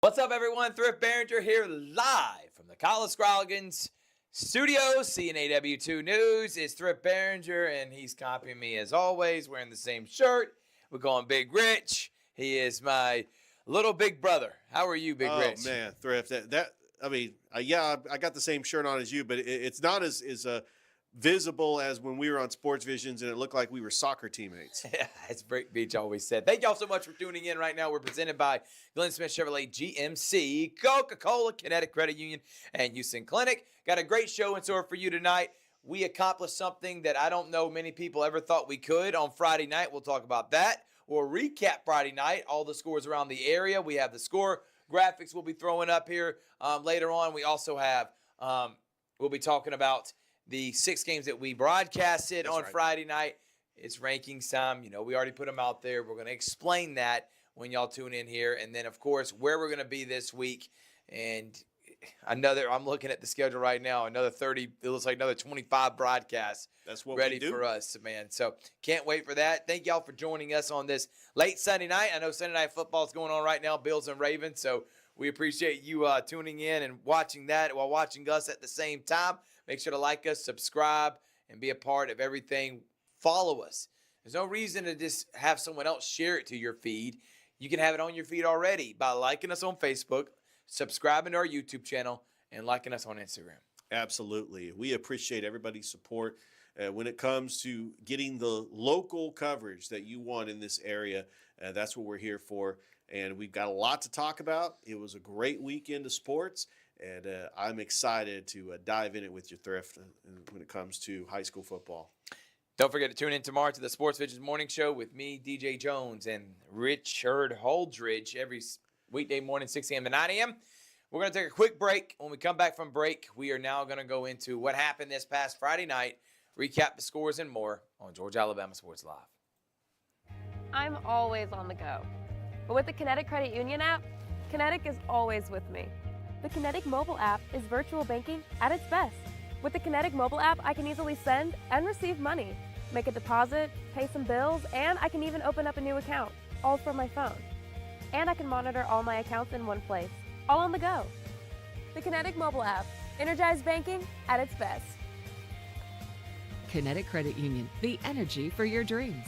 What's up, everyone? Thrift Behringer here live from the College Scroggins studio. CNAW2 News. It's Thrift Behringer, and he's copying me as always, wearing the same shirt. We're going Big Rich. He is my little big brother. How are you, Big Rich? Oh man, Thrift. I got the same shirt on as you, but it's not as visible as when we were on Sports Visions and it looked like we were soccer teammates. As Break Beach always said. Thank y'all so much for tuning in right now. We're presented by Glenn Smith Chevrolet GMC, Coca-Cola, Kinetic Credit Union, and Houston Clinic. Got a great show in store for you tonight. We accomplished something that I don't know many people ever thought we could on Friday night. We'll talk about that. We'll recap Friday night, all the scores around the area. We have the score graphics we'll be throwing up here later on. We also have, we'll be talking about the 6 games that we broadcasted on Friday night. It's rankings time. You know, we already put them out there. We're going to explain that when y'all tune in here. And then, of course, where we're going to be this week. And I'm looking at the schedule right now, another 30, it looks like another 25 broadcasts. That's what ready we do for us, man. So can't wait for that. Thank y'all for joining us on this late Sunday night. I know Sunday Night Football is going on right now, Bills and Ravens. So we appreciate you tuning in and watching that while watching us at the same time. Make sure to like us, subscribe, and be a part of everything. Follow us. There's no reason to just have someone else share it to your feed. You can have it on your feed already by liking us on Facebook, subscribing to our YouTube channel, and liking us on Instagram. Absolutely. We appreciate everybody's support when it comes to getting the local coverage that you want in this area. That's what we're here for. And we've got a lot to talk about. It was a great weekend of sports. And I'm excited to dive in it with your Thrift when it comes to high school football. Don't forget to tune in tomorrow to the Sports Visions Morning Show with me, DJ Jones, and Richard Holdridge every weekday morning, 6 a.m. to 9 a.m. We're going to take a quick break. When we come back from break, we are now going to go into what happened this past Friday night, recap the scores and more on Georgia Alabama Sports Live. I'm always on the go. But with the Kinetic Credit Union app, Kinetic is always with me. The Kinetic mobile app is virtual banking at its best. With the Kinetic mobile app, I can easily send and receive money, make a deposit, pay some bills, and I can even open up a new account, all from my phone. And I can monitor all my accounts in one place, all on the go. The Kinetic mobile app, energized banking at its best. Kinetic Credit Union, the energy for your dreams.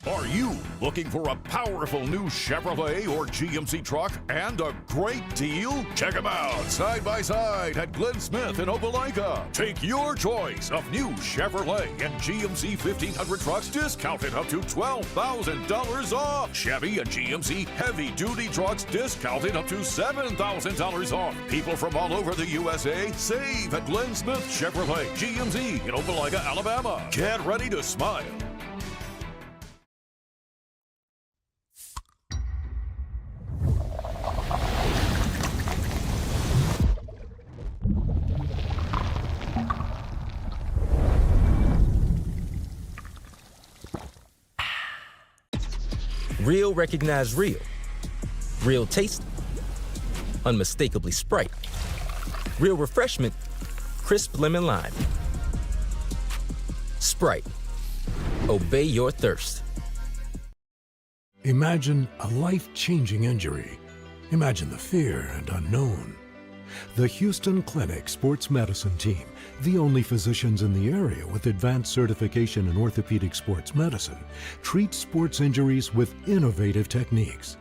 Are you looking for a powerful new Chevrolet or GMC truck and a great deal? Check them out side by side at Glenn Smith in Opelika. Take your choice of new Chevrolet and GMC 1500 trucks discounted up to $12,000 off. Chevy and GMC heavy-duty trucks discounted up to $7,000 off. People from all over the USA save at Glenn Smith Chevrolet GMC in Opelika, Alabama. Get ready to smile. Real recognize real. Real taste, unmistakably Sprite. Real refreshment, crisp lemon lime. Sprite. Obey your thirst. Imagine a life-changing injury. Imagine the fear and unknown. The Houston Clinic Sports Medicine Team, the only physicians in the area with advanced certification in orthopedic sports medicine, treats sports injuries with innovative techniques.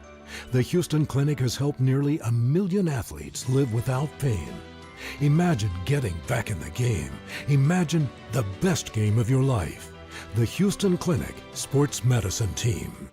The Houston Clinic has helped nearly 1 million athletes live without pain. Imagine getting back in the game. Imagine the best game of your life. The Houston Clinic Sports Medicine Team.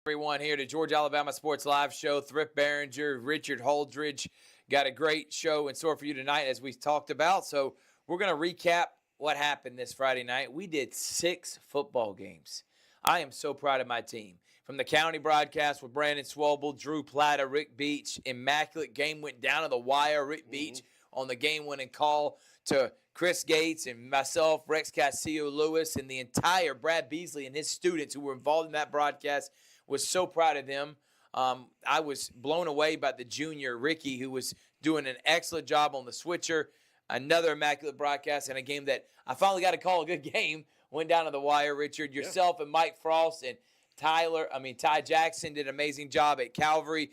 Everyone here to Georgia Alabama Sports Live Show. Thrift Behringer, Richard Holdridge. Got a great show in store for you tonight as we talked about. So we're going to recap what happened this Friday night. We did 6 football games. I am so proud of my team. from the county broadcast with Brandon Swobel, Drew Plata, Rick Beach. Immaculate game went down to the wire. Rick Beach on the game-winning call to Chris Gates and myself, Rex Castillo-Lewis, and the entire Brad Beasley and his students who were involved in that broadcast. Was so proud of them. I was blown away by the junior, Ricky, who was doing an excellent job on the switcher. Another immaculate broadcast and a game that I finally got to call a good game. Went down to the wire, Richard. Yourself and Mike Frost and Ty Jackson did an amazing job at Calvary.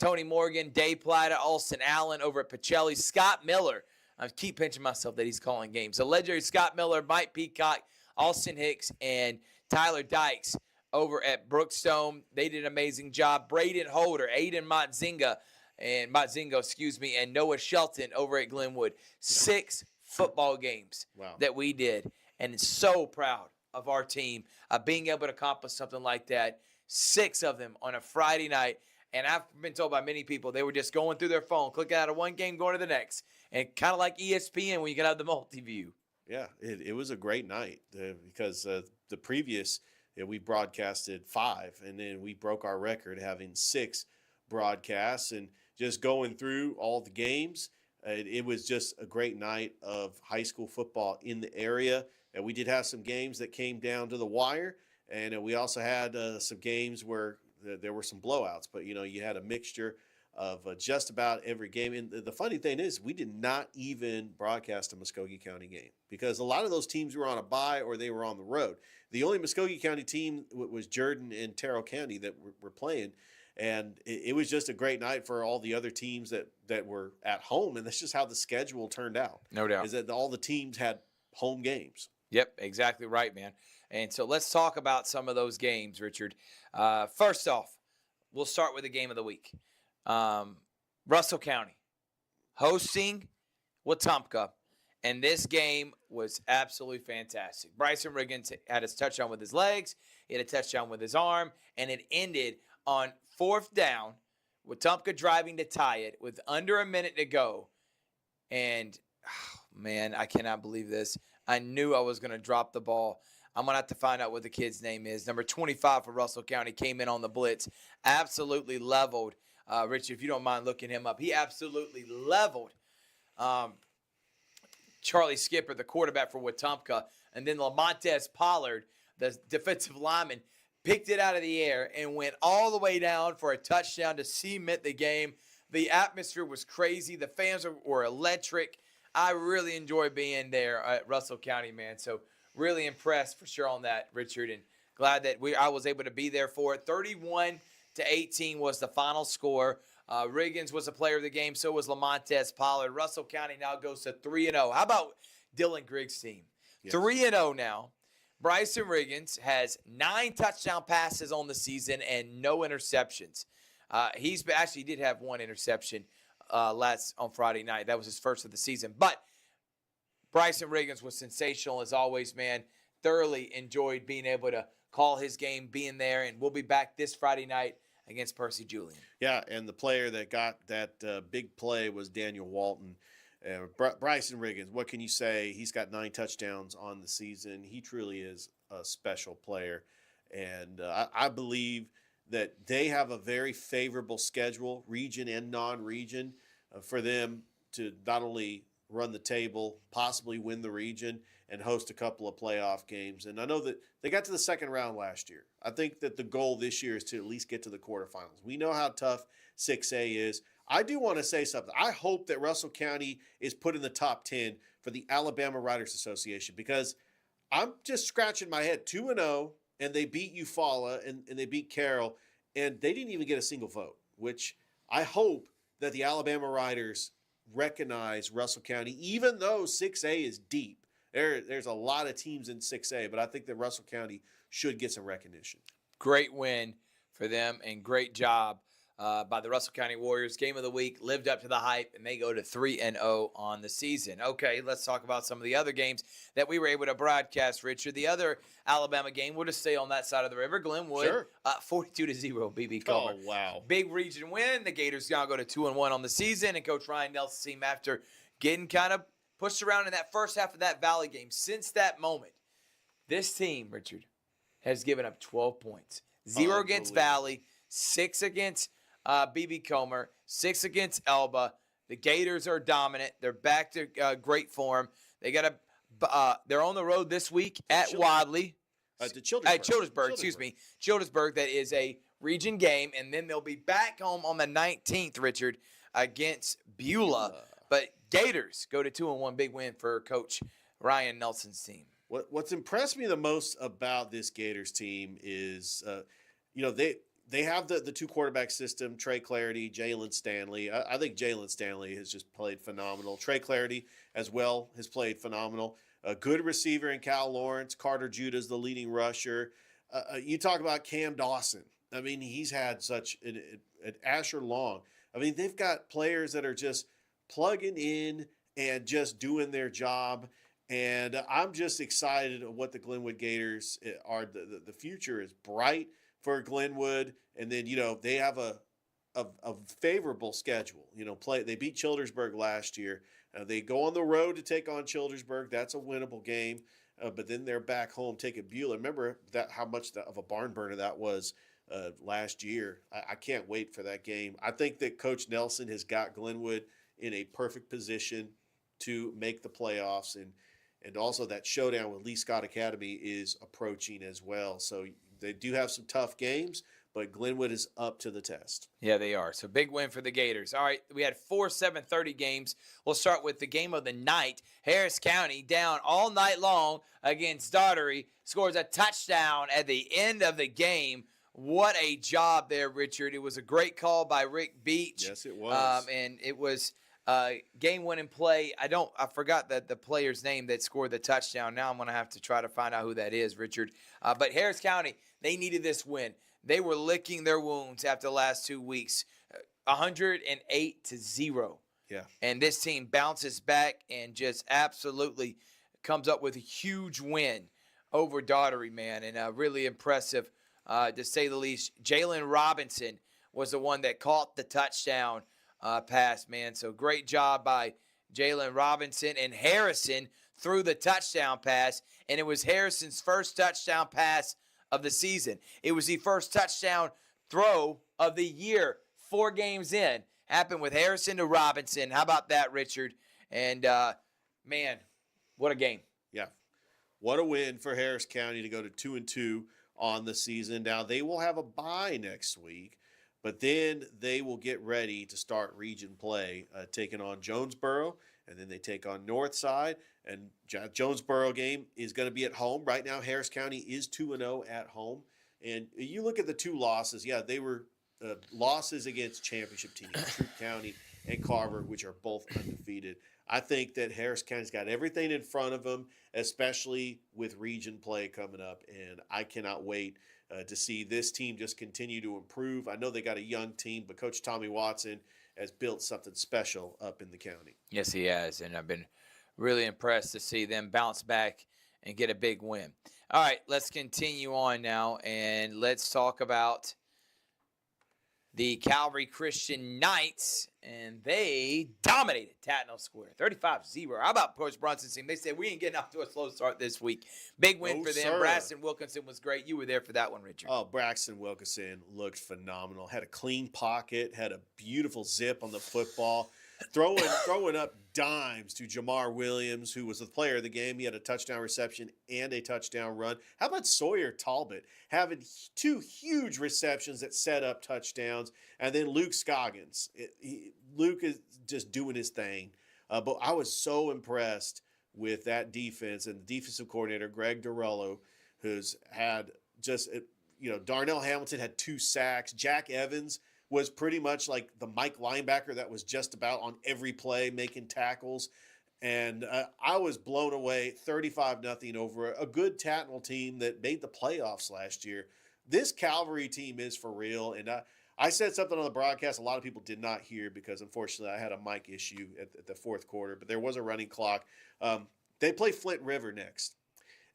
Tony Morgan, Dave Plata, Alston Allen over at Pacelli. Scott Miller. I keep pinching myself that he's calling games. So legendary Scott Miller, Mike Peacock, Austin Hicks, and Tyler Dykes over at Brookstone. They did an amazing job. Braden Holder, Aiden Motzinga, and Noah Shelton over at Glenwood. 6 football games that we did. And it's so proud of our team of being able to accomplish something like that. 6 of them on a Friday night. And I've been told by many people they were just going through their phone, clicking out of one game, going to the next. And kind of like ESPN when you can have the multi-view. Yeah, it was a great night because the previous we broadcasted 5, and then we broke our record having 6 broadcasts and just going through all the games. It was just a great night of high school football in the area. And we did have some games that came down to the wire, and we also had some games where there were some blowouts. But, you had a mixture of just about every game. And the funny thing is we did not even broadcast a Muskogee County game because a lot of those teams were on a bye or they were on the road. The only Muskogee County team was Jordan and Terrell County that were playing. And it was just a great night for all the other teams that were at home. And that's just how the schedule turned out. No doubt. Is that all the teams had home games. Yep, exactly right, man. And so let's talk about some of those games, Richard. First off, we'll start with the game of the week. Russell County hosting Wetumpka, and this game was absolutely fantastic. Bryson Riggins had his touchdown with his legs, he had a touchdown with his arm, and it ended on 4th down, Wetumpka driving to tie it with under a minute to go. And, man, I cannot believe this. I knew I was going to drop the ball. I'm going to have to find out what the kid's name is. Number 25 for Russell County came in on the blitz, absolutely leveled. Richard, if you don't mind looking him up, he absolutely leveled Charlie Skipper, the quarterback for Wetumpka. And then Lamontez Pollard, the defensive lineman, picked it out of the air and went all the way down for a touchdown to cement the game. The atmosphere was crazy. The fans were electric. I really enjoyed being there at Russell County, man. So really impressed for sure on that, Richard, and glad that I was able to be there for it. 31-18 was the final score. Riggins was a player of the game. So was Lamontez Pollard. Russell County now goes to 3-0. How about Dylan Griggs' team? Yes. 3-0 now. Bryson Riggins has 9 touchdown passes on the season and no interceptions. He did have 1 interception last on Friday night. That was his first of the season. But Bryson Riggins was sensational as always, man. Thoroughly enjoyed being able to call his game, being there, and we'll be back this Friday night against Percy Julian. Yeah, and the player that got that big play was Daniel Walton. Bryson Riggins, what can you say? He's got 9 touchdowns on the season. He truly is a special player. And I believe that they have a very favorable schedule, region and non-region, for them to not only run the table, possibly win the region, and host a couple of playoff games. And I know that they got to the second round last year. I think that the goal this year is to at least get to the quarterfinals. We know how tough 6A is. I do want to say something. I hope that Russell County is put in the top 10 for the Alabama Writers Association because I'm just scratching my head. 2-0, and they beat Eufaula and they beat Carroll, and they didn't even get a single vote, which I hope that the Alabama Writers recognize Russell County, even though 6A is deep. There's a lot of teams in 6A, but I think that Russell County should get some recognition. Great win for them and great job by the Russell County Warriors. Game of the week, lived up to the hype, and they go to 3-0 on the season. Okay, let's talk about some of the other games that we were able to broadcast, Richard. The other Alabama game, we'll just stay on that side of the river. Glenwood, 42-0, BB Comer. Oh, wow. Big region win. The Gators now go to 2-1 on the season, and Coach Ryan Nelson's team, after getting kind of pushed around in that first half of that Valley game, since that moment, this team, Richard, has given up 12 points. 0 against Unbelievable. Valley, 6 against BB Comer, 6 against Elba. The Gators are dominant. They're back to great form. They're on the road this week at Wadley. To Childersburg. Excuse me. Childersburg, that is a region game, and then they'll be back home on the 19th, Richard, against Beulah. But Gators go to 2-1, big win for Coach Ryan Nelson's team. What's impressed me the most about this Gators team is, they have the two quarterback system, Trey Clarity, Jalen Stanley. I think Jalen Stanley has just played phenomenal. Trey Clarity as well has played phenomenal. A good receiver in Cal Lawrence. Carter Judah's the leading rusher. You talk about Cam Dawson. I mean, he's had such an Asher Long. I mean, they've got players that are just plugging in and just doing their job. And I'm just excited of what the Glenwood Gators are. The future is bright for Glenwood. And then, they have a favorable schedule. They beat Childersburg last year. They go on the road to take on Childersburg. That's a winnable game. But then they're back home taking Beulah. Remember how much of a barn burner that was last year. I can't wait for that game. I think that Coach Nelson has got Glenwood in a perfect position to make the playoffs. And also that showdown with Lee Scott Academy is approaching as well. So they do have some tough games, but Glenwood is up to the test. Yeah, they are. So big win for the Gators. All right, we had 4 7:30 games. We'll start with the game of the night. Harris County down all night long against Daugherty. Scores a touchdown at the end of the game. What a job there, Richard. It was a great call by Rick Beach. Yes, it was. And it was game-winning play. I forgot the player's name that scored the touchdown. Now I'm going to have to try to find out who that is, Richard. But Harris County, they needed this win. They were licking their wounds after the last 2 weeks. 108-0. Yeah. And this team bounces back and just absolutely comes up with a huge win over Daugherty, man. And really impressive, to say the least. Jalen Robinson was the one that caught the touchdown pass, man. So great job by Jalen Robinson. And Harrison threw the touchdown pass, and it was Harrison's first touchdown pass of the season. It was the first touchdown throw of the year, 4 games in. Happened with Harrison to Robinson. How about that, Richard? And, man, what a game. Yeah. What a win for Harris County to go to 2-2 on the season. Now, they will have a bye next week, but then they will get ready to start region play, taking on Jonesboro, and then they take on Northside. And Jonesboro game is going to be at home. Right now, Harris County is 2-0 at home. And you look at the 2 losses. Yeah, they were losses against championship teams, Troup County and Carver, which are both undefeated. I think that Harris County's got everything in front of them, especially with region play coming up. And I cannot wait to see this team just continue to improve. I know they got a young team, but Coach Tommy Watson has built something special up in the county. Yes, he has. And I've been really impressed to see them bounce back and get a big win. All right, let's continue on now, and let's talk about the Calvary Christian Knights, and they dominated Tatnall Square, 35-0. How about Coach Brunson's team? They said, we ain't getting off to a slow start this week. Big win for them. Sir. Braxton Wilkinson was great. You were there for that one, Richard. Oh, Braxton Wilkinson looked phenomenal. Had a clean pocket, had a beautiful zip on the football, throwing up dimes to Jamar Williams, who was the player of the game. He had a touchdown reception and a touchdown run. How about Sawyer Talbot having 2 huge receptions that set up touchdowns? And then Luke Scoggins. Luke is just doing his thing. But I was so impressed with that defense and the defensive coordinator, Greg Dorello, who's had just, Darnell Hamilton had 2 sacks. Jack Evans was pretty much like the Mike linebacker that was just about on every play making tackles. And I was blown away, 35-0 over a good Tatnall team that made the playoffs last year. This Calvary team is for real. And I said something on the broadcast a lot of people did not hear because, unfortunately, I had a mic issue at the 4th quarter. But there was a running clock. They play Flint River next.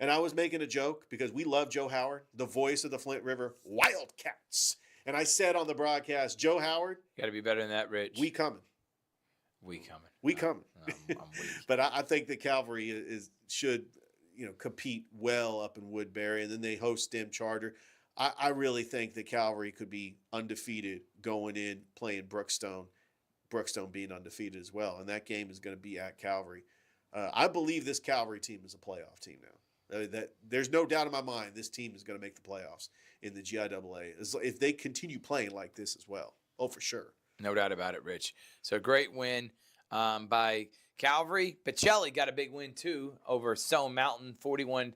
And I was making a joke because we love Joe Howard, the voice of the Flint River Wildcats. And I said on the broadcast, Joe Howard. Got to be better than that, Rich. We coming. We coming. We coming. I'm weak. But I think that Calvary should compete well up in Woodbury, and then they host Stem Charter. I really think that Calvary could be undefeated going in playing Brookstone. Brookstone being undefeated as well, and that game is going to be at Calvary. I believe this Calvary team is a playoff team now. That there's no doubt in my mind this team is going to make the playoffs in the GIAA if they continue playing like this as well. Oh, for sure. No doubt about it, Rich. So great win by Calvary. Pacelli got a big win, too, over Stone Mountain, 41-13.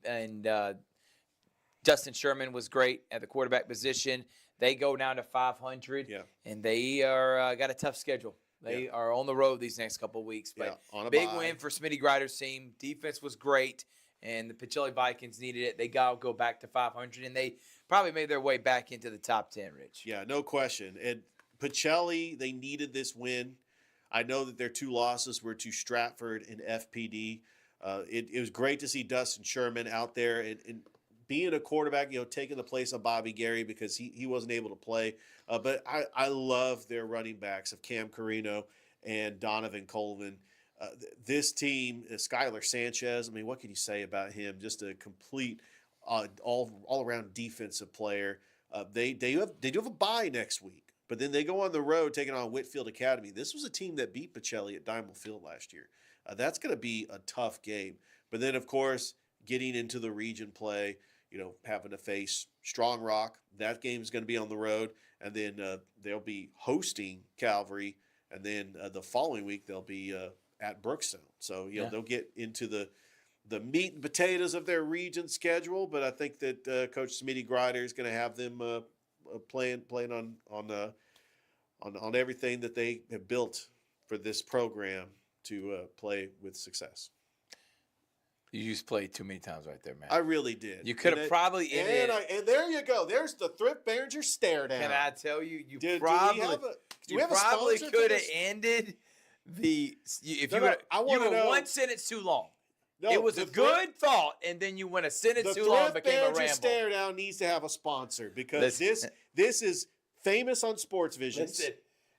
And Justin Sherman was great at the quarterback position. They go down to 500, and they are got a tough schedule. They are on the road these next couple of weeks. But on a big bye. win for Smitty Grider's team. Defense was great, and the Pacelli Vikings needed it. They got to go back to 500, and they probably made their way back into the top 10, Rich. Yeah, no question. And Pacelli, they needed this win. I know that their 2 losses were to Stratford and FPD. It was great to see Dustin Sherman out there and being a quarterback, taking the place of Bobby Gary because he wasn't able to play. But I love their running backs of Cam Carino and Donovan Colvin. This team, Skylar Sanchez, I mean, what can you say about him? Just a complete all-around defensive player. They do have a bye next week, but then they go on the road taking on Whitfield Academy. This was a team that beat Pacelli at Diamond Field last year. That's going to be a tough game. But then, of course, getting into the region play, having to face Strong Rock. That game is going to be on the road, and then they'll be hosting Calvary, and then the following week they'll be at Brookstone. So they'll get into the meat and potatoes of their region schedule. But I think that Coach Smitty Grider is going to have them playing on everything that they have built for this program to play with success. You just played too many times right there, man. I really did. You could have probably ended. And there you go. There's the Thrift Behringer stare down. Can I tell you? You do probably we have a probably sponsor for could have this? ended the. If No, you no, would, I you wanna were know- one sentence too long. No, it was the a good thought, and then you went a sentence The too long, and Thrift became a Behringer ramble. stare down needs to have a sponsor because Listen. this is famous on Sports Vision. Listen,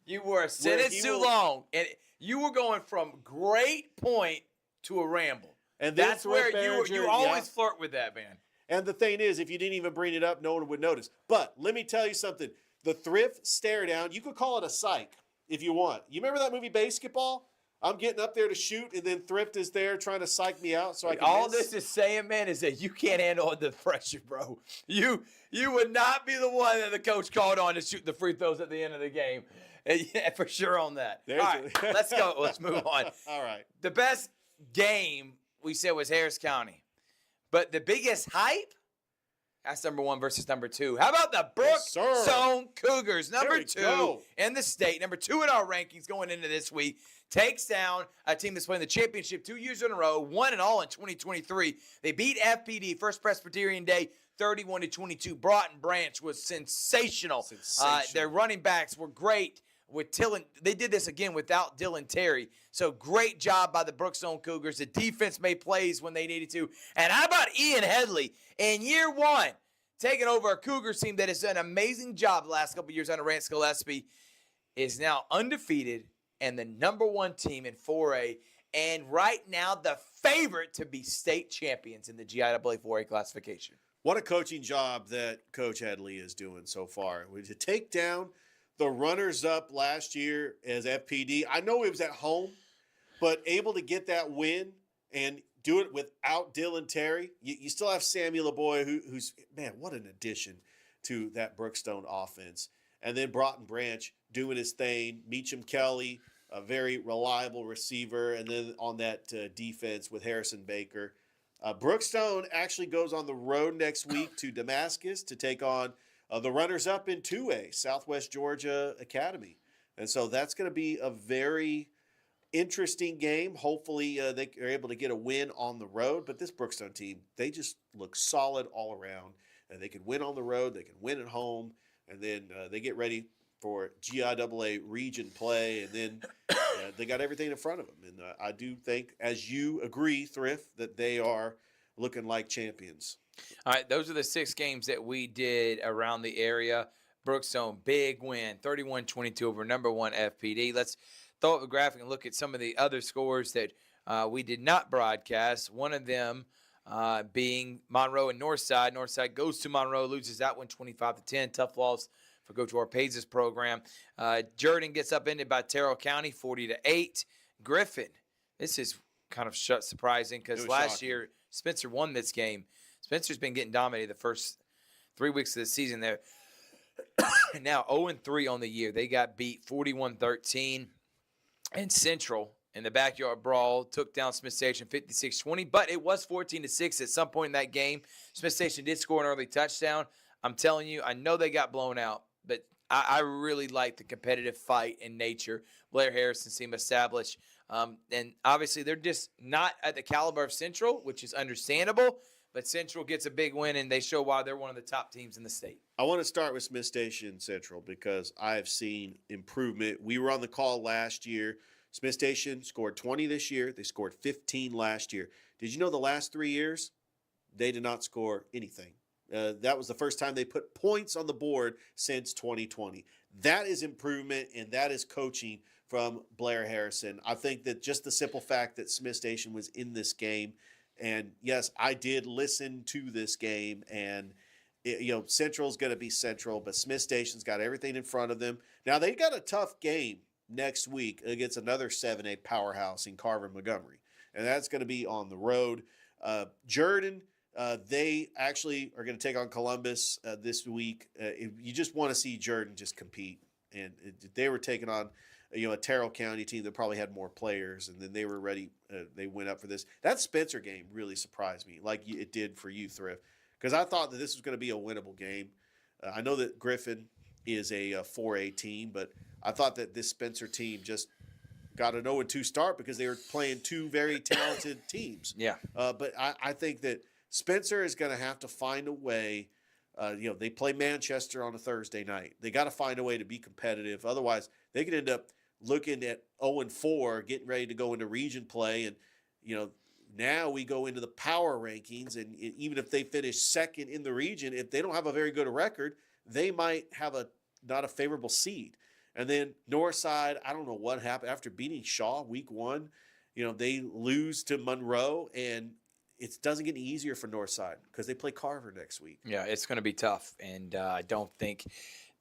you were a sentence he too will- long, and you were going from great point to a ramble. And then That's where Thrift you Behringer, always yeah. flirt with that, man. And the thing is, if you didn't even bring it up, no one would notice. But let me tell you something. The Thrift stare down, you could call it a psych if you want. You remember that movie Basketball? I'm getting up there to shoot, and then Thrift is there trying to psych me out so I can All miss. this is saying, man, is that you can't handle the pressure, bro. You would not be the one that the coach called on to shoot the free throws at the end of the game. Yeah, for sure on that. There's All right, let's go. Let's move on. All right. The best game we said was Harris County, but the biggest hype. That's number 1 versus number 2. How about the Yes, sir. Brookstone Cougars? Number we 2 go. in the state, number 2 in our rankings going into this week, takes down a team that's playing the championship 2 years in a row, 1 and all in 2023. They beat FPD, First Presbyterian Day, 31-22. Broughton Branch was sensational. Their running backs were great. With Dylan, they did this again without Dylan Terry. So great job by the Brookstone Cougars. The defense made plays when they needed to. And how about Ian Headley in year 1, taking over a Cougars team that has done an amazing job the last couple of years under Rance Gillespie, is now undefeated and the number 1 team in 4A, and right now the favorite to be state champions in the GIAA 4A classification. What a coaching job that Coach Headley is doing so far. To take down the runners-up last year as FPD, I know it was at home, but able to get that win and do it without Dylan Terry. You still have Samuel LeBoy, who's, man, what an addition to that Brookstone offense. And then Broughton Branch doing his thing. Meacham Kelly, a very reliable receiver. And then on that defense with Harrison Baker. Brookstone actually goes on the road next week to Damascus to take on the runners-up in 2A, Southwest Georgia Academy. And so that's going to be a very interesting game. Hopefully they are able to get a win on the road. But this Brookstone team, they just look solid all around. And they can win on the road. They can win at home. And then they get ready for GIAA region play. And then they got everything in front of them. And I do think, as you agree, Thrift, that they are looking like champions. All right, those are the 6 games that we did around the area. Brookstone, big win, 31-22 over number 1 FPD. Let's throw up a graphic and look at some of the other scores that we did not broadcast. One of them being Monroe and Northside. Northside goes to Monroe, loses that one 25-10. Tough loss for Coach Arpaiz's program. Jordan gets upended by Terrell County 40-8. Griffin, this is kind of surprising because last shocking. year Spencer won this game. Spencer's been getting dominated the first 3 weeks of the season there. Now 0-3 on the year. They got beat 41-13. And Central in the backyard brawl took down Smith Station 56-20, but it was 14-6 at some point in that game. Smith Station did score an early touchdown. I'm telling you, I know they got blown out, but I really like the competitive fight in nature Blair Harrison seemed established. And obviously they're just not at the caliber of Central, which is understandable, but Central gets a big win, and they show why they're one of the top teams in the state. I want to start with Smith Station Central because I have seen improvement. We were on the call last year. Smith Station scored 20 this year. They scored 15 last year. Did you know the last 3 years, they did not score anything? That was the first time they put points on the board since 2020. That is improvement, and that is coaching from Blair Harrison. I think that just the simple fact that Smith Station was in this game, and yes, I did listen to this game, and Central's going to be Central, but Smith Station's got everything in front of them. Now, they got a tough game next week against another 7A powerhouse in Carver Montgomery, and that's going to be on the road. Jordan, they actually are going to take on Columbus this week. You just want to see Jordan just compete, and they were taking on a Terrell County team that probably had more players, and then they were ready. They went up for this. That Spencer game really surprised me, like it did for you, Thrift, because I thought that this was going to be a winnable game. I know that Griffin is a 4A team, but I thought that this Spencer team just got an 0-2 start because they were playing two very talented teams. Yeah. But I think that Spencer is going to have to find a way. They play Manchester on a Thursday night. They got to find a way to be competitive. Otherwise, they could end up looking at 0-4, getting ready to go into region play. And, now we go into the power rankings. And even if they finish second in the region, if they don't have a very good record, they might have not a favorable seed. And then Northside, I don't know what happened after beating Shaw week 1. They lose to Monroe, and it doesn't get any easier for Northside because they play Carver next week. Yeah, it's going to be tough, and I don't think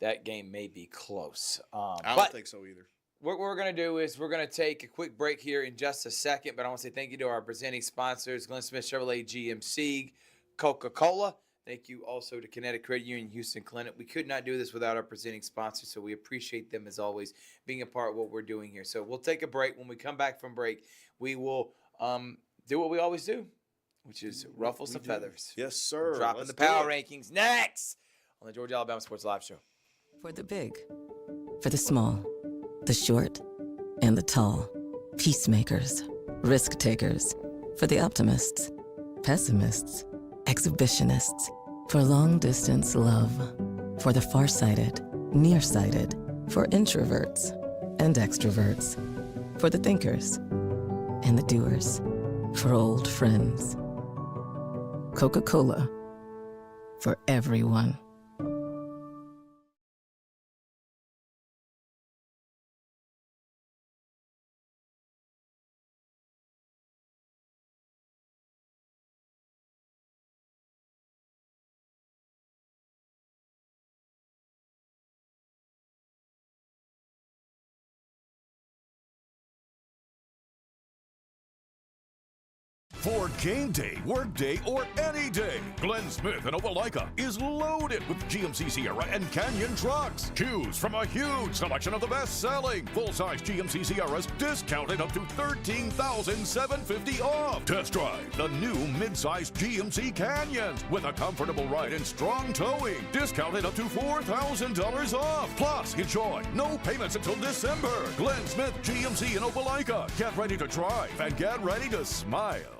that game may be close. I don't think so either. What we're going to do is we're going to take a quick break here in just a second, but I want to say thank you to our presenting sponsors, Glenn Smith Chevrolet GMC, Coca-Cola. Thank you also to Kinetic Credit Union Houston Clinic. We could not do this without our presenting sponsors, so we appreciate them as always being a part of what we're doing here. So we'll take a break. When we come back from break, we will do what we always do, which is ruffle some feathers. Yes, sir. Dropping Let's the power do it. rankings next on the Georgia Alabama Sports Live Show. For the big, for the small, the short, and the tall. Peacemakers, risk takers. For the optimists, pessimists, exhibitionists. For long distance love. For the farsighted, nearsighted. For introverts and extroverts. For the thinkers and the doers. For old friends. Coca-Cola. For everyone. For game day, work day, or any day, Glenn Smith in Opelika is loaded with GMC Sierra and Canyon trucks. Choose from a huge selection of the best-selling full-size GMC Sierras, discounted up to $13,750 off. Test drive the new mid-size GMC Canyons with a comfortable ride and strong towing, discounted up to $4,000 off. Plus, enjoy no payments until December. Glenn Smith GMC in Opelika. Get ready to drive and get ready to smile.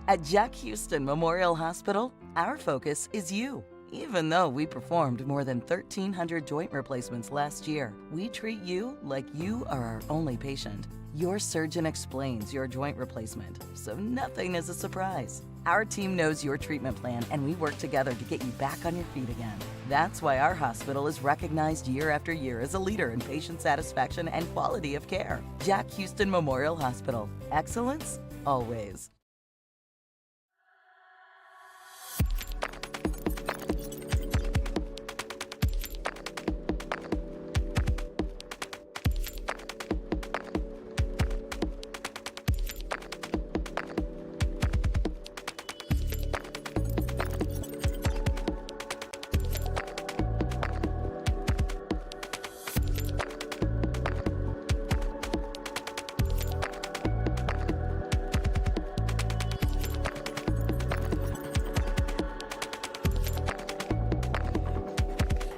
At Jack Houston Memorial Hospital, our focus is you. Even though we performed more than 1,300 joint replacements last year, we treat you like you are our only patient. Your surgeon explains your joint replacement, so nothing is a surprise. Our team knows your treatment plan, and we work together to get you back on your feet again. That's why our hospital is recognized year after year as a leader in patient satisfaction and quality of care. Jack Houston Memorial Hospital. Excellence, always.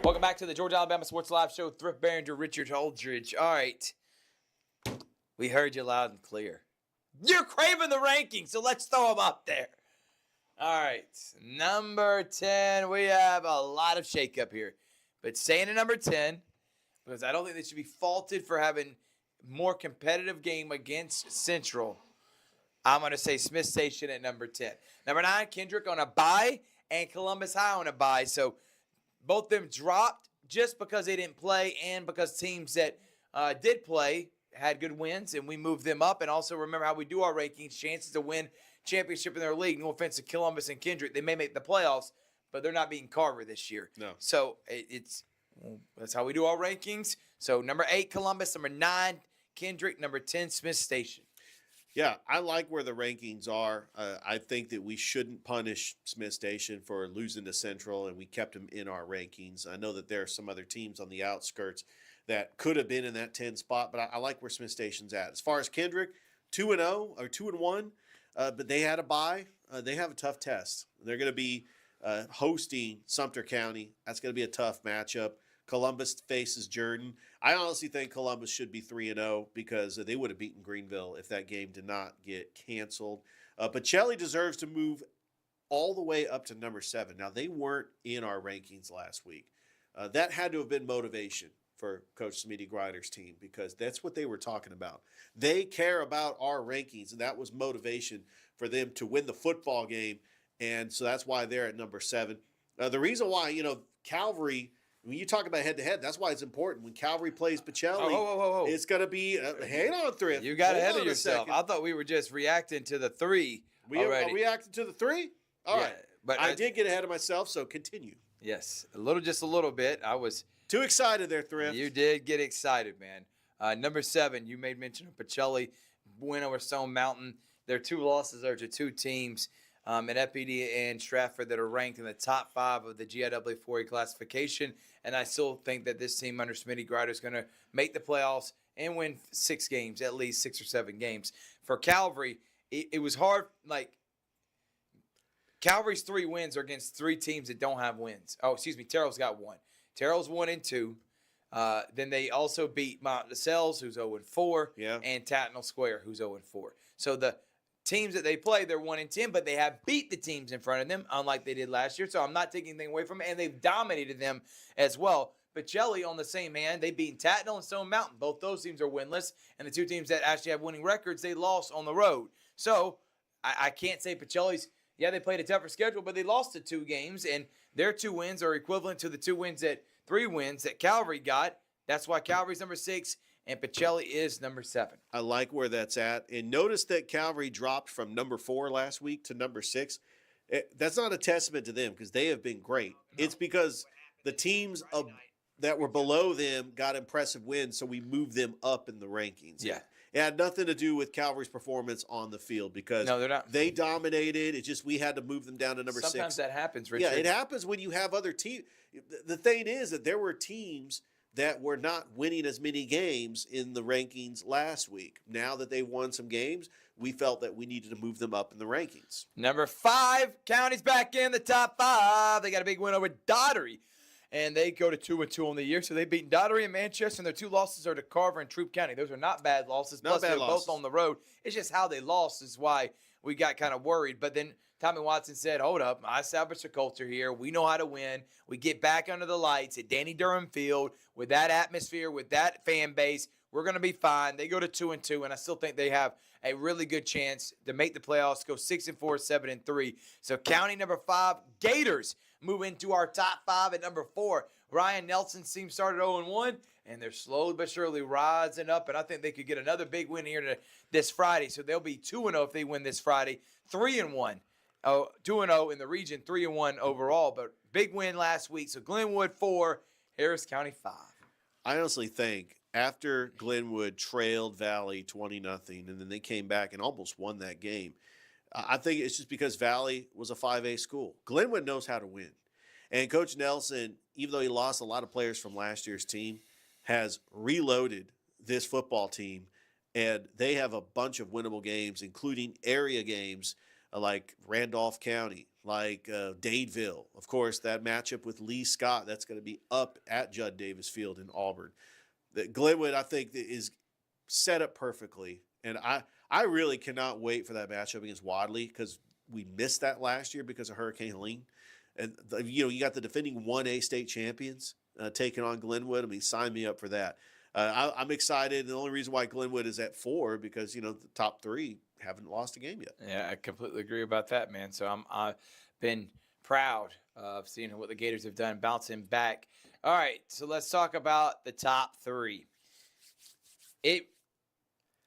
Welcome back to the Georgia Alabama Sports Live Show. Thrift Barringer, Richard Holdridge. All right. We heard you loud and clear. You're craving the rankings, so let's throw them up there. All right. Number 10. We have a lot of shakeup here. But staying at number 10, because I don't think they should be faulted for having more competitive game against Central, I'm going to say Smith Station at number 10. Number 9, Kendrick on a bye, and Columbus High on a bye. So both of them dropped just because they didn't play and because teams that did play had good wins, and we moved them up. And also remember how we do our rankings, chances to win championship in their league. No offense to Columbus and Kendrick. They may make the playoffs, but they're not beating Carver this year. No. So that's how we do our rankings. So number 8, Columbus. Number 9, Kendrick. Number 10, Smith Station. Yeah, I like where the rankings are. I think that we shouldn't punish Smith Station for losing to Central, and we kept them in our rankings. I know that there are some other teams on the outskirts that could have been in that 10 spot, but I like where Smith Station's at. As far as Kendrick, 2-0 or 2-1, but they had a bye. They have a tough test. They're going to be hosting Sumter County. That's going to be a tough matchup. Columbus faces Jordan. I honestly think Columbus should be 3-0 because they would have beaten Greenville if that game did not get canceled. But Shelley deserves to move all the way up to number 7. Now, they weren't in our rankings last week. That had to have been motivation for Coach Smitty Grider's team because that's what they were talking about. They care about our rankings, and that was motivation for them to win the football game. And so that's why they're at number 7. The reason why, Calvary – when you talk about head-to-head, that's why it's important. When Calvary plays Pacelli, it's going to be hang on, Thrift. You got Hold ahead on of a yourself. second. I thought we were just reacting to the 3 We already. are reacting to the 3? All Yeah, right. but I did get ahead of myself, so continue. Yes, just a little bit. I was Too excited there, Thrift. You did get excited, man. Number 7, you made mention of Pacelli, win over Stone Mountain. Their 2 losses are to 2 teams in FPD and Stratford that are ranked in the top 5 of the GIAA 4A classification. And I still think that this team under Smitty Grider is going to make the playoffs and win 6 games, at least 6 or 7 games. For Calvary, it was hard. Like, Calvary's 3 wins are against 3 teams that don't have wins. Oh, excuse me, Terrell's got 1. Terrell's 1-2. Then they also beat Mount DeSales, who's 0-4, and Tatnall Square, who's 0-4. So the teams that they play, they're 1-10, but they have beat the teams in front of them, unlike they did last year. So I'm not taking anything away from it, and they've dominated them as well. Pacelli, on the same hand, they beat Tatnall and Stone Mountain. Both those teams are winless, and the 2 teams that actually have winning records, they lost on the road. So I can't say Pacelli's, they played a tougher schedule, but they lost the 2 games, and their 2 wins are equivalent to the 3 wins that Calvary got. That's why Calvary's number 6 and Pacelli is number 7. I like where that's at. And notice that Calvary dropped from number 4 last week to number 6. That's not a testament to them because they have been great. No. It's because the teams that were below them got impressive wins, so we moved them up in the rankings. Yeah. It had nothing to do with Calvary's performance on the field because they're not. They dominated. It's just we had to move them down to number 6. Sometimes that happens, Richard. Yeah, it happens when you have other teams. The thing is that there were teams that were not winning as many games in the rankings last week. Now that they won some games, we felt that we needed to move them up in the rankings. Number 5, County's back in the top 5. They got a big win over Daugherty, and they go to 2-2 on the year. So they've beaten Daugherty and Manchester, and their 2 losses are to Carver and Troup County. Those are not bad losses. Plus, they're both on the road. It's just how they lost is why we got kind of worried. But then Tommy Watson said, hold up, I established a culture here. We know how to win. We get back under the lights at Danny Durham Field with that atmosphere, with that fan base. We're going to be fine. They go to 2-2, and I still think they have a really good chance to make the playoffs, go 6-4, 7-3. So county number 5, Gators move into our top 5 at number 4. Ryan Nelson's team started 0-1, and they're slowly but surely rising up, and I think they could get another big win here this Friday. So they'll be 2-0 if they win this Friday, 3-1. 2-0 in the region, 3-1 overall, but big win last week. So Glenwood 4, Harris County 5. I honestly think after Glenwood trailed Valley 20-0, and then they came back and almost won that game, I think it's just because Valley was a 5A school. Glenwood knows how to win. And Coach Nelson, even though he lost a lot of players from last year's team, has reloaded this football team, and they have a bunch of winnable games, including area games like Randolph County, like Dadeville. Of course, that matchup with Lee Scott, that's going to be up at Judd Davis Field in Auburn. The Glenwood, I think, is set up perfectly, and I really cannot wait for that matchup against Wadley because we missed that last year because of Hurricane Helene. And, you got the defending 1A state champions taking on Glenwood. I mean, sign me up for that. I'm excited. The only reason why Glenwood is at 4 because, the top 3 haven't lost a game yet. Yeah, I completely agree about that, man. So I've been proud of seeing what the Gators have done, bouncing back. All right, so let's talk about the top 3.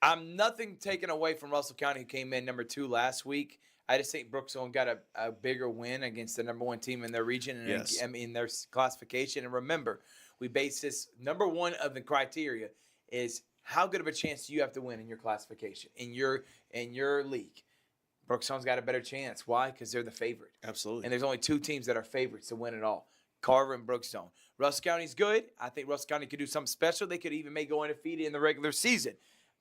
I'm nothing taken away from Russell County, who came in number 2 last week. I just think Brookstone got a bigger win against the number 1 team in their region and Yes. in their classification. And remember, we base this number 1 of the criteria is how good of a chance do you have to win in your classification, in your league. Brookstone's got a better chance. Why? Because they're the favorite. Absolutely. And there's only 2 teams that are favorites to win it all, Carver and Brookstone. Russell County's good. I think Russell County could do something special. They could even go undefeated in the regular season.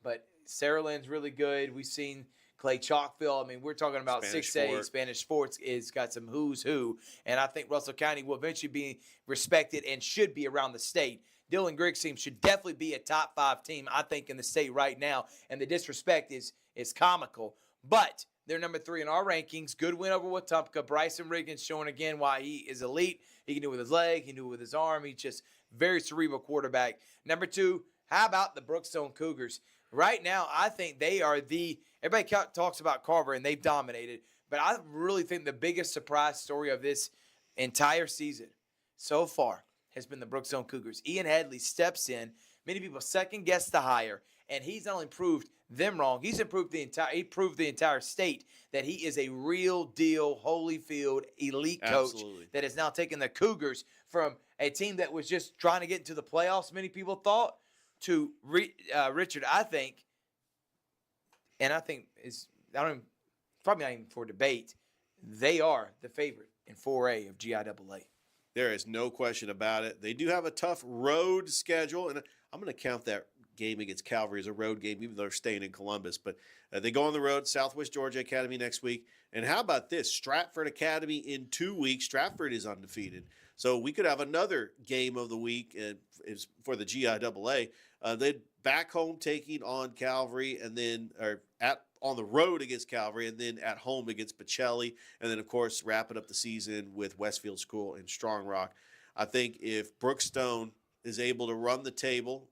But Saraland's really good. We've seen Clay Chalkville. I mean, we're talking about Spanish 6A. Fort. Spanish Sports is got some who's who. And I think Russell County will eventually be respected and should be around the state. Dylan Griggs' team should definitely be a top 5 team, I think, in the state right now. And the disrespect is comical. But they're number 3 in our rankings. Good win over Wetumpka. Bryson Riggins showing again why he is elite. He can do it with his leg. He can do it with his arm. He's just very cerebral quarterback. Number 2, how about the Brookstone Cougars? Right now, I think they are everybody talks about Carver, and they've dominated. But I really think the biggest surprise story of this entire season so far has been the Brookstone Cougars. Ian Headley steps in. Many people second-guess the hire, and he's not only proved them wrong, he proved the entire state that he is a real deal Holyfield elite coach. Absolutely. That has now taken the Cougars from a team that was just trying to get into the playoffs, many people thought, to Richard, I think, and I think probably not even for debate, they are the favorite in 4A of GIAA. There is no question about it. They do have a tough road schedule, and I'm going to count that game against Calvary as a road game, even though they're staying in Columbus. But they go on the road, Southwest Georgia Academy next week. And how about this? Stratford Academy in 2 weeks. Stratford is undefeated. So we could have another game of the week for the GIAA. Then back home taking on Calvary, and then on the road against Calvary, and then at home against Pacelli, and then, of course, wrapping up the season with Westfield School and Strong Rock. I think if Brookstone is able to run the table,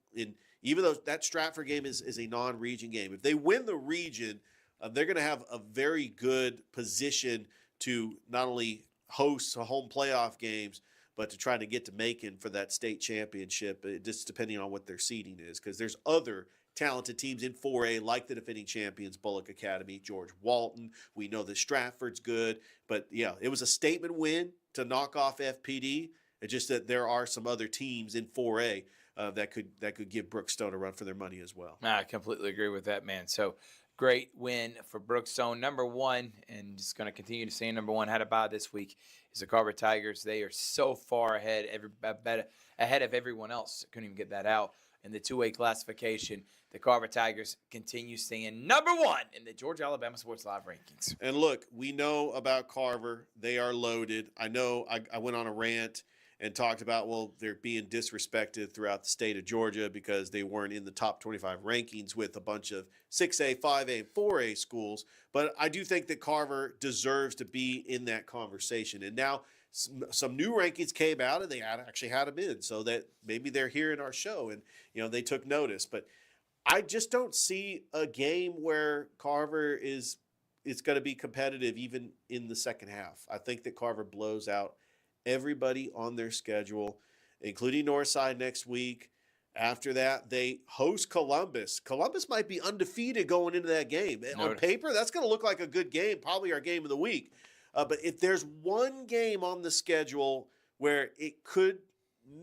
even though that Stratford game is a non-region game, if they win the region, they're going to have a very good position to not only host home playoff games, but to try to get to Macon for that state championship, just depending on what their seeding is, because there's other talented teams in 4A, like the defending champions, Bullock Academy, George Walton. We know that Stratford's good, but yeah, it was a statement win to knock off FPD. It's just that there are some other teams in 4A that could give Brookstone a run for their money as well. I completely agree with that, man. So great win for Brookstone. Number 1, and just going to continue to say number 1, had a bye this week, is the Carver Tigers. They are so far ahead of everyone else. Couldn't even get that out. In the 2A classification, the Carver Tigers continue staying number 1 in the Georgia Alabama Sports Live rankings. And look, we know about Carver. They are loaded. I know I went on a rant and talked about, well, they're being disrespected throughout the state of Georgia because they weren't in the top 25 rankings with a bunch of 6A, 5A, and 4A schools. But I do think that Carver deserves to be in that conversation. And now some new rankings came out and they actually had them in, so that maybe they're hearing our show and they took notice. But I just don't see a game where Carver is going to be competitive even in the second half. I think that Carver blows out everybody on their schedule, including Northside next week. After that, they host Columbus. Columbus might be undefeated going into that game. On paper, that's going to look like a good game, probably our game of the week. But if there's one game on the schedule where it could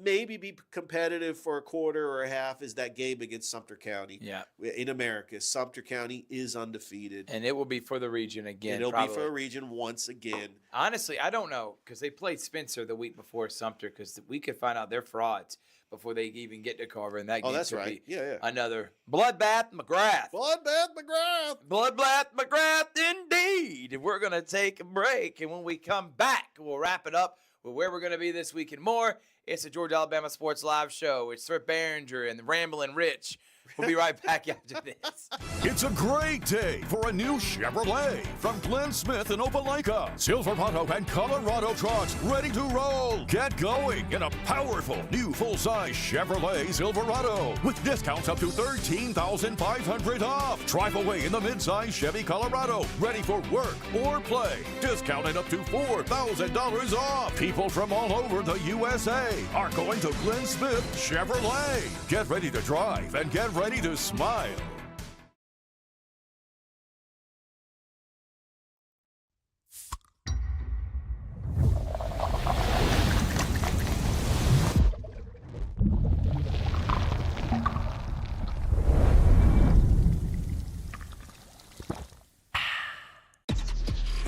maybe be competitive for a quarter or a half, is that game against Sumter County. Yeah. In America, Sumter County is undefeated. And it will be for the region again. It'll be for a region once again. Honestly, I don't know, because they played Spencer the week before Sumter, because we could find out they're frauds before they even get to Carver. And that game that's could right. be Yeah. another Bloodbath McGrath. Bloodbath McGrath. Bloodbath McGrath, indeed. And we're going to take a break. And when we come back, we'll wrap it up with where we're going to be this week and more. It's the Georgia Alabama Sports Live Show. It's Thrift Behringer and the Ramblin' Rich. We'll be right back after this. It's a great day for a new Chevrolet from Glenn Smith in Opelika. Silverado and Colorado trucks ready to roll. Get going in a powerful new full-size Chevrolet Silverado with discounts up to $13,500 off. Drive away in the mid-size Chevy Colorado, ready for work or play. Discounted up to $4,000 off. People from all over the USA are going to Glenn Smith Chevrolet. Get ready to drive and get ready to smile.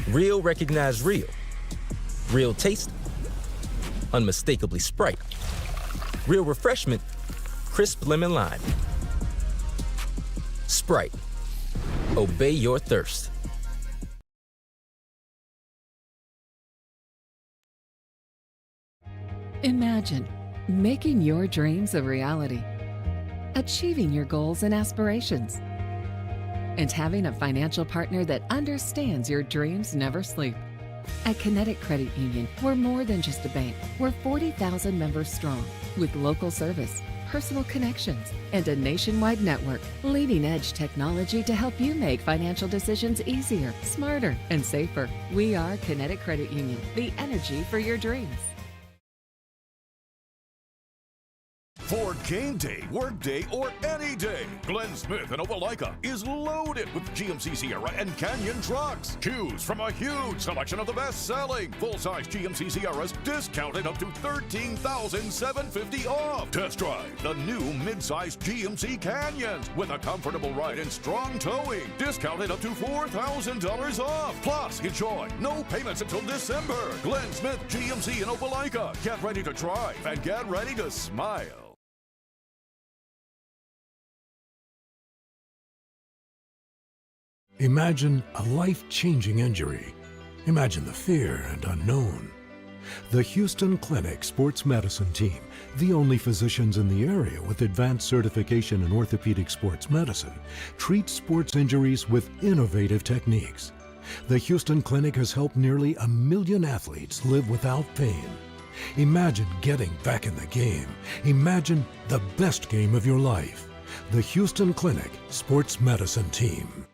Real recognize real. Real taste, unmistakably Sprite. Real refreshment, crisp lemon lime. Sprite. Obey your thirst. Imagine making your dreams a reality, achieving your goals and aspirations, and having a financial partner that understands your dreams never sleep. At Kinetic Credit Union, we're more than just a bank. We're 40,000 members strong with local service, personal connections, and a nationwide network. Leading-edge technology to help you make financial decisions easier, smarter, and safer. We are Kinetic Credit Union, the energy for your dreams. For game day, work day, or any day, Glenn Smith in Opelika is loaded with GMC Sierra and Canyon trucks. Choose from a huge selection of the best-selling full-size GMC Sierras, discounted up to $13,750 off. Test drive the new mid-size GMC Canyons with a comfortable ride and strong towing, discounted up to $4,000 off. Plus, enjoy no payments until December. Glenn Smith GMC in Opelika. Get ready to drive and get ready to smile. Imagine a life-changing injury. Imagine the fear and unknown. The Houston Clinic Sports Medicine Team, the only physicians in the area with advanced certification in orthopedic sports medicine, treats sports injuries with innovative techniques. The Houston Clinic has helped nearly 1 million athletes live without pain. Imagine getting back in the game. Imagine the best game of your life. The Houston Clinic Sports Medicine Team.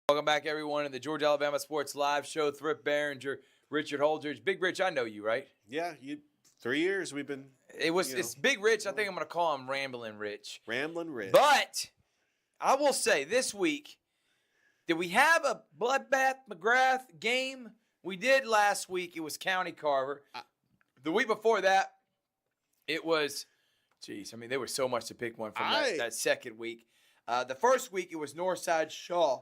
Welcome back, everyone, to the Georgia Alabama Sports Live Show. Thrift Behringer, Richard Holdridge. Big Rich, I know you, right? Yeah, 3 years we've been. It's Big Rich. I think I'm going to call him Ramblin' Rich. Ramblin' Rich. But I will say this week, did we have a Bloodbath McGrath game? We did last week. It was County Carver. The week before that, it was, there was so much to pick one from that second week. The first week, it was Northside Shaw.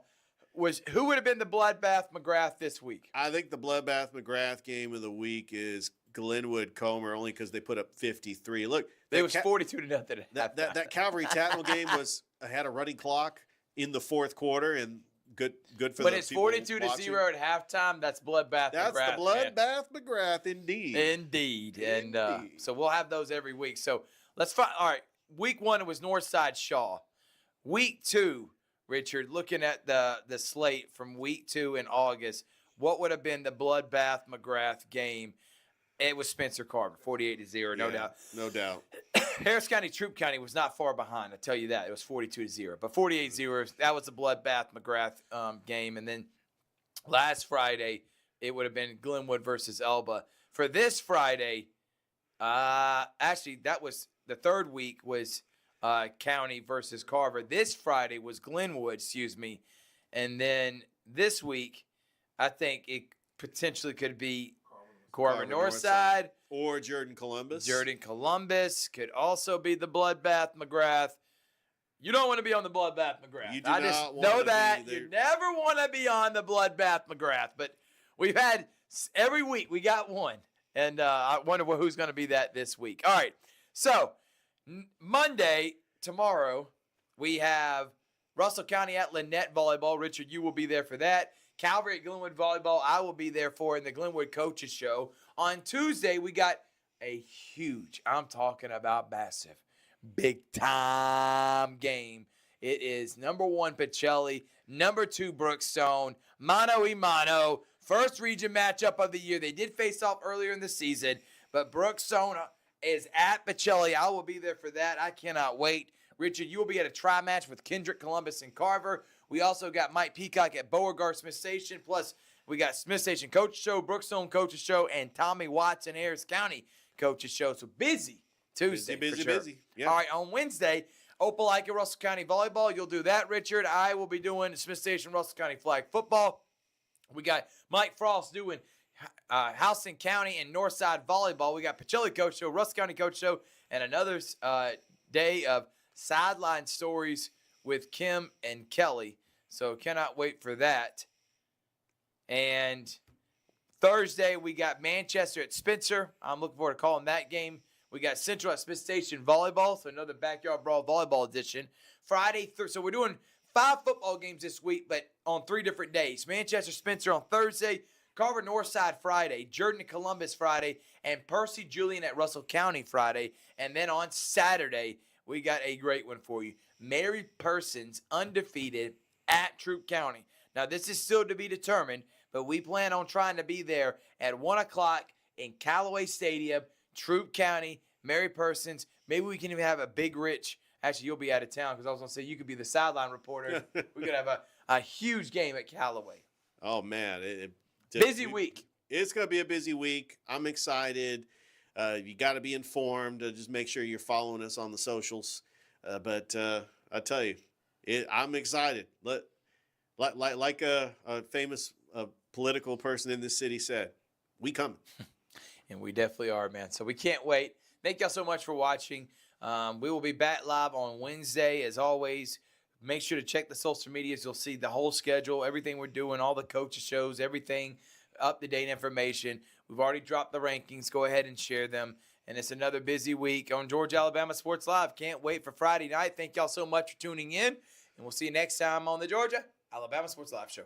Who would have been the Bloodbath McGrath this week? I think the Bloodbath McGrath game of the week is Glenwood Comer, only because they put up 53. Look, it was 42-0. That Calvary Tatnall game had a running clock in the fourth quarter, and good for. But it's 42-0 at halftime. That's Bloodbath. That's McGrath, the Bloodbath McGrath, indeed. Indeed, and so we'll have those every week. So let's find. All right, week one it was Northside Shaw. Week two, Richard, looking at the slate from week 2 in August, what would have been the bloodbath McGrath game? It was Spencer Carver, 48-0, no doubt. No doubt. Harris County, Troop County was not far behind. I tell you that. It was 42-0. But 48-0, that was the bloodbath McGrath game. And then last Friday, it would have been Glenwood versus Elba. For this Friday, actually, that was the third week was County versus Carver. This Friday was Glenwood, and then this week, I think it potentially could be Carver Northside or Jordan Columbus. Jordan Columbus could also be the bloodbath McGrath. You don't want to be on the bloodbath McGrath. You do I just not want know to that be there. you never want to be on the bloodbath McGrath. But we've had every week we got one, and I wonder who's going to be that this week. All right, so Monday, tomorrow, we have Russell County at Lynette Volleyball. Richard, you will be there for that. Calvary at Glenwood Volleyball, I will be there for in the Glenwood Coaches Show. On Tuesday, we got a huge, I'm talking about massive, big-time game. It is number 1 Pacelli, number 2 Brookstone, mano a mano, first region matchup of the year. They did face off earlier in the season, but Brookstone is at Pacelli. I will be there for that. I cannot wait. Richard, you will be at a tri-match with Kendrick, Columbus, and Carver. We also got Mike Peacock at Beauregard Smith Station. Plus, we got Smith Station Coach Show, Brookstone Coaches Show, and Tommy Watson Harris County Coaches Show. So busy Tuesday. Busy. Yeah. All right, on Wednesday, Opelika Russell County Volleyball. You'll do that, Richard. I will be doing Smith Station Russell County Flag Football. We got Mike Frost doing Houston County and Northside Volleyball. We got Pacelli Coach Show, Russell County Coach Show, and another day of sideline stories with Kim and Kelly. So cannot wait for that. And Thursday, we got Manchester at Spencer. I'm looking forward to calling that game. We got Central at Smith Station Volleyball, so another Backyard Brawl Volleyball edition. Friday, so we're doing 5 football games this week, but on 3 different days. Manchester Spencer on Thursday, Carver Northside Friday, Jordan Columbus Friday, and Percy Julian at Russell County Friday. And then on Saturday, we got a great one for you. Mary Persons undefeated at Troop County. Now, this is still to be determined, but we plan on trying to be there at 1 o'clock in Callaway Stadium, Troop County, Mary Persons. Maybe we can even have a Big Rich. Actually, you'll be out of town because I was going to say you could be the sideline reporter. We could have a huge game at Callaway. Oh, man. Busy week. It's going to be a busy week. I'm excited. You got to be informed. Just make sure you're following us on the socials. But I tell you, I'm excited. Like a famous political person in this city said, we coming. And we definitely are, man. So we can't wait. Thank y'all so much for watching. We will be back live on Wednesday, as always. Make sure to check the social medias. You'll see the whole schedule, everything we're doing, all the coaches shows, everything, up-to-date information. We've already dropped the rankings. Go ahead and share them. And it's another busy week on Georgia Alabama Sports Live. Can't wait for Friday night. Thank y'all so much for tuning in. And we'll see you next time on the Georgia Alabama Sports Live Show.